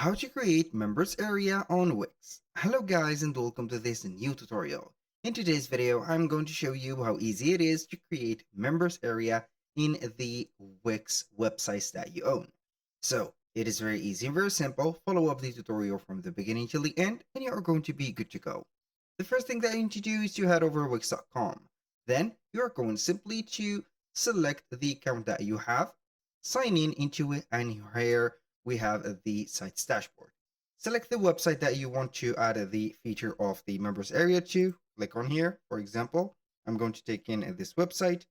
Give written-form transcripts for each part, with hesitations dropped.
How to create members area on Wix. Hello guys and welcome to this new tutorial. In today's video, I'm going to show you how easy it is to create members area in the Wix websites that you own. So it is very easy and very simple. Follow up the tutorial from the beginning till the end and you are going to be good to go. The first thing that you need to do is to head over to wix.com. Then you are going simply to select the account that you have, sign in into it, and here we have the site's dashboard. Select the website that you want to add the feature of the members area to. Click on here. For example, I'm going to take in this website.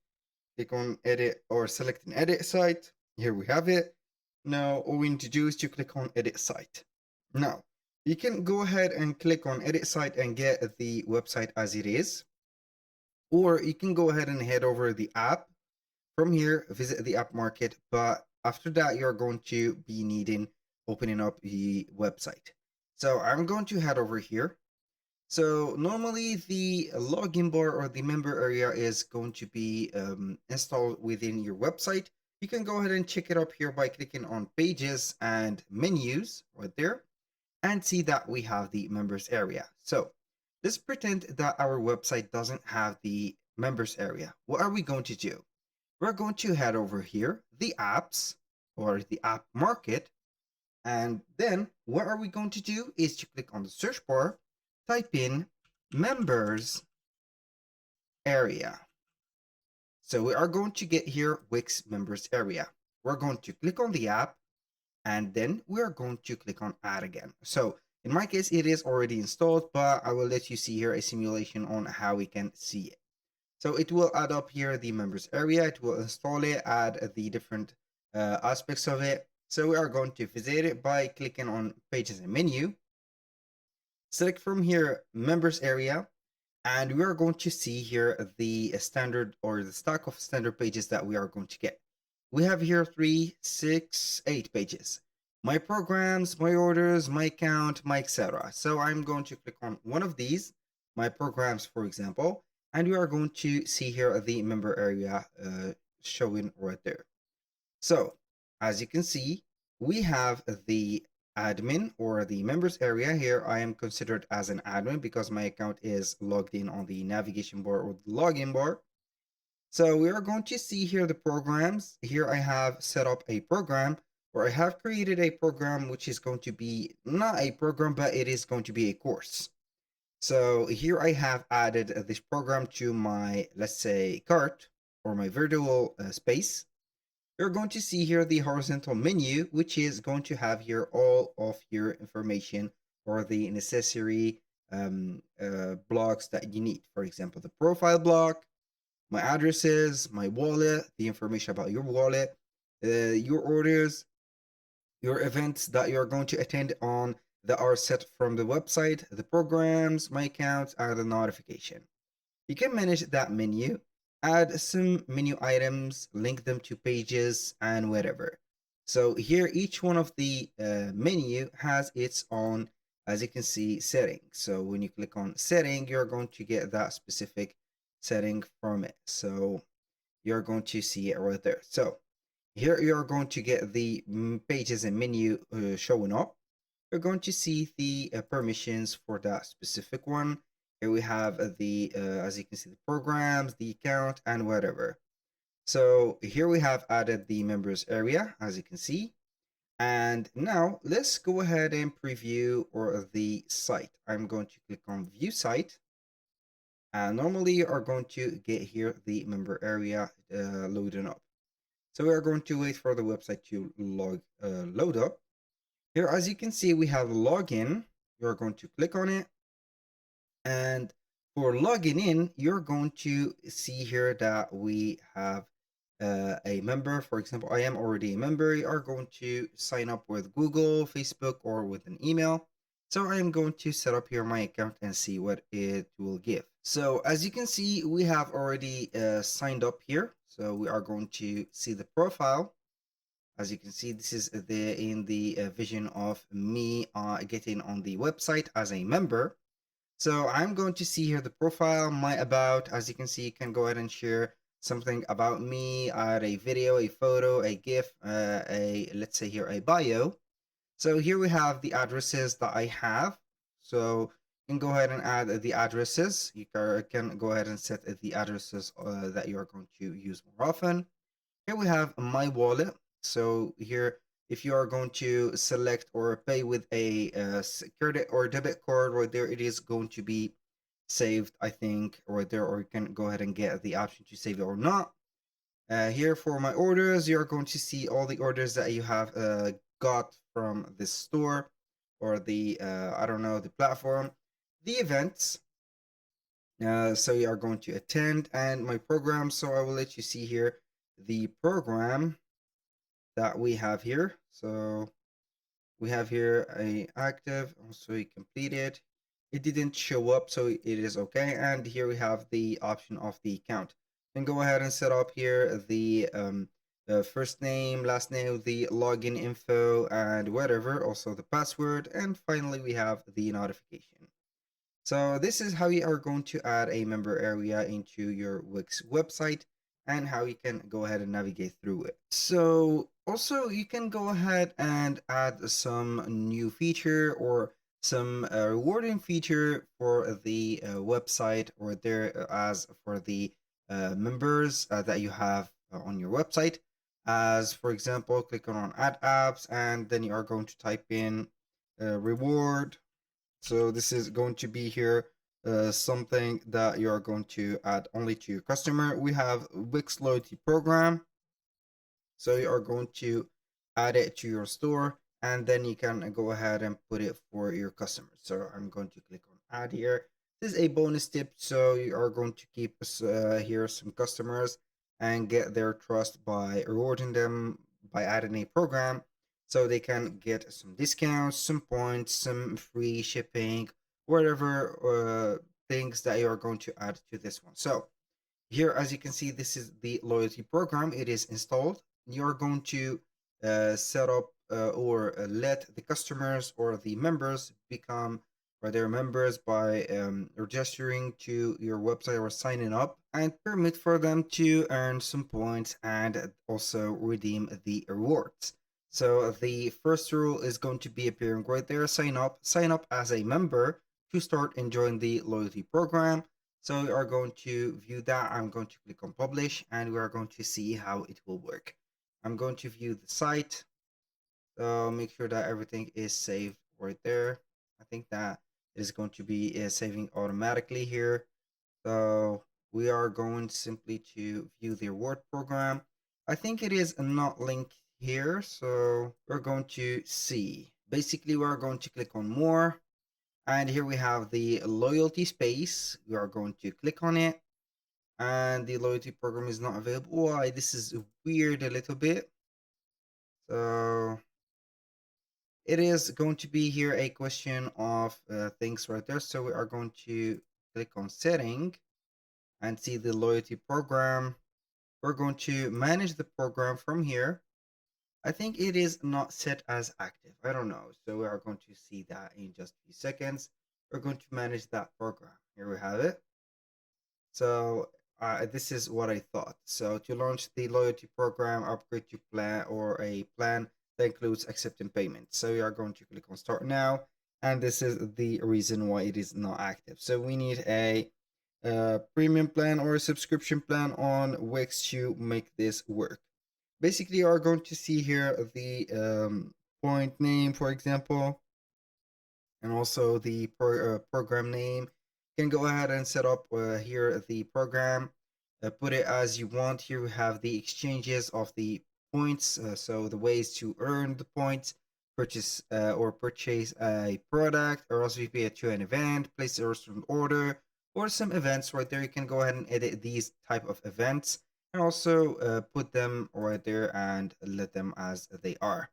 Click on edit or select an edit site. Here we have it. Now all we need to do is to click on edit site. Now you can go ahead and click on edit site and get the website as it is, or you can go ahead and head over the app. From here, visit the app market, but after that, you're going to be needing opening up the website. So I'm going to head over here. So normally the login bar or the member area is going to be installed within your website. You can go ahead and check it up here by clicking on pages and menus right there and see that we have the members area. So let's pretend that our website doesn't have the members area. What are we going to do? We're going to head over here, the apps or the app market. And then what are we going to do is to click on the search bar, type in members area. So we are going to get here Wix members area. We're going to click on the app and then we are going to click on add again. So in my case, it is already installed, but I will let you see here a simulation on how we can see it. So it will add up here the members area. It will install it, add the different aspects of it. So we are going to visit it by clicking on pages and menu. Select from here members area. And we are going to see here the standard or the stock of standard pages that we are going to get. We have here 3, 6, 8 pages. My programs, my orders, my account, my etc. So I'm going to click on one of these, my programs, for example, and we are going to see here the member area showing right there. So as you can see, we have the admin or the members area here. I am considered as an admin because my account is logged in on the navigation bar or the login bar. So we are going to see here the programs. Here I have set up a program, or I have created a program which is going to be not a program, but it is going to be a course. So here I have added this program to my, let's say, cart or my virtual space. You're going to see here the horizontal menu, which is going to have here all of your information or the necessary blocks that you need. For example, the profile block, my addresses, my wallet, the information about your wallet, your orders, your events that you're going to attend on that are set from the website, the programs, my accounts, and the notification. You can manage that menu, add some menu items, link them to pages, and whatever. So here, each one of the menu has its own, as you can see, setting. So when you click on setting, you're going to get that specific setting from it. So you're going to see it right there. So here you're going to get the pages and menu showing up. You're going to see the permissions for that specific one. Here we have the, as you can see, the programs, the account, and whatever. So here we have added the members area, as you can see. And now let's go ahead and preview or the site. I'm going to click on view site. And normally you are going to get here the member area loading up. So we are going to wait for the website to load up. Here, as you can see, we have login. You're going to click on it. And for logging in, you're going to see here that we have a member. For example, I am already a member. You are going to sign up with Google, Facebook, or with an email. So I am going to set up here my account and see what it will give. So as you can see, we have already signed up here. So we are going to see the profile. As you can see, this is in the vision of me getting on the website as a member. So I'm going to see here the profile, my about. As you can see, you can go ahead and share something about me, add a video, a photo, a GIF, let's say here a bio. So here we have the addresses that I have. So you can go ahead and add the addresses. You can go ahead and set the addresses that you are going to use more often. Here we have my wallet. So here, if you are going to select or pay with a credit or debit card, right there, it is going to be saved, I think, right there, or you can go ahead and get the option to save it or not. Here for my orders, you're going to see all the orders that you have got from this store or the, I don't know, the platform. The events, so you are going to attend, and my program. So I will let you see here the program that we have here. So we have here a active, also a completed. It didn't show up, so it is okay. And here we have the option of the account. Then go ahead and set up here the first name, last name, the login info, and whatever, also the password. And finally, we have the notification. So this is how you are going to add a member area into your Wix website and how you can go ahead and navigate through it. So also you can go ahead and add some new feature or some rewarding feature for the website or there as for the members that you have on your website. As for example, click on add apps and then you are going to type in reward. So this is going to be here something that you are going to add only to your customer. We have Wix loyalty program. So you are going to add it to your store and then you can go ahead and put it for your customers. So I'm going to click on add here. This is a bonus tip. So you are going to keep here some customers and get their trust by rewarding them by adding a program so they can get some discounts, some points, some free shipping, whatever things that you are going to add to this one. So here, as you can see, this is the loyalty program. It is installed. You're going to set up or let the customers or the members become or their members by registering to your website or signing up and permit for them to earn some points and also redeem the rewards. So the first rule is going to be appearing right there. Sign up as a member to start enjoying the loyalty program. So we are going to view that. I'm going to click on publish and we are going to see how it will work. I'm going to view the site. So make sure that everything is saved right there. I think that it is going to be saving automatically here. So we are going simply to view the reward program. I think it is not linked here. So we're going to see. Basically, we're going to click on more. And here we have the loyalty space. We are going to click on it. And the loyalty program is not available. Why? This is weird a little bit. So it is going to be here a question of things right there. So we are going to click on setting and see the loyalty program. We're going to manage the program from here. I think it is not set as active. I don't know. So we are going to see that in just a few seconds. We're going to manage that program. Here we have it. So this is what I thought. So to launch the loyalty program, upgrade to plan or a plan that includes accepting payments. So you are going to click on start now. And this is the reason why it is not active. So we need a premium plan or a subscription plan on Wix to make this work. Basically, you are going to see here the point name, for example, and also the program name. You can go ahead and set up here the program, put it as you want. Here we have the exchanges of the points, so the ways to earn the points, purchase or purchase a product, or RSVP to an event, place a restaurant order, or some events right there. You can go ahead and edit these type of events and also put them right there and let them as they are.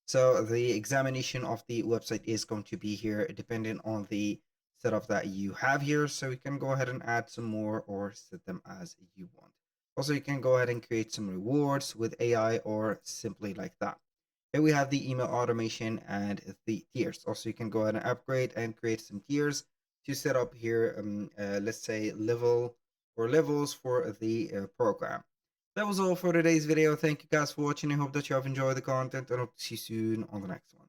So the examination of the website is going to be here depending on the setup that you have here. So you can go ahead and add some more or set them as you want. Also, you can go ahead and create some rewards with AI or simply like that. Here we have the email automation and the tiers. Also, you can go ahead and upgrade and create some tiers to set up here, let's say level or levels for the program. That was all for today's video. Thank you guys for watching. I hope that you have enjoyed the content and hope to see you soon on the next one.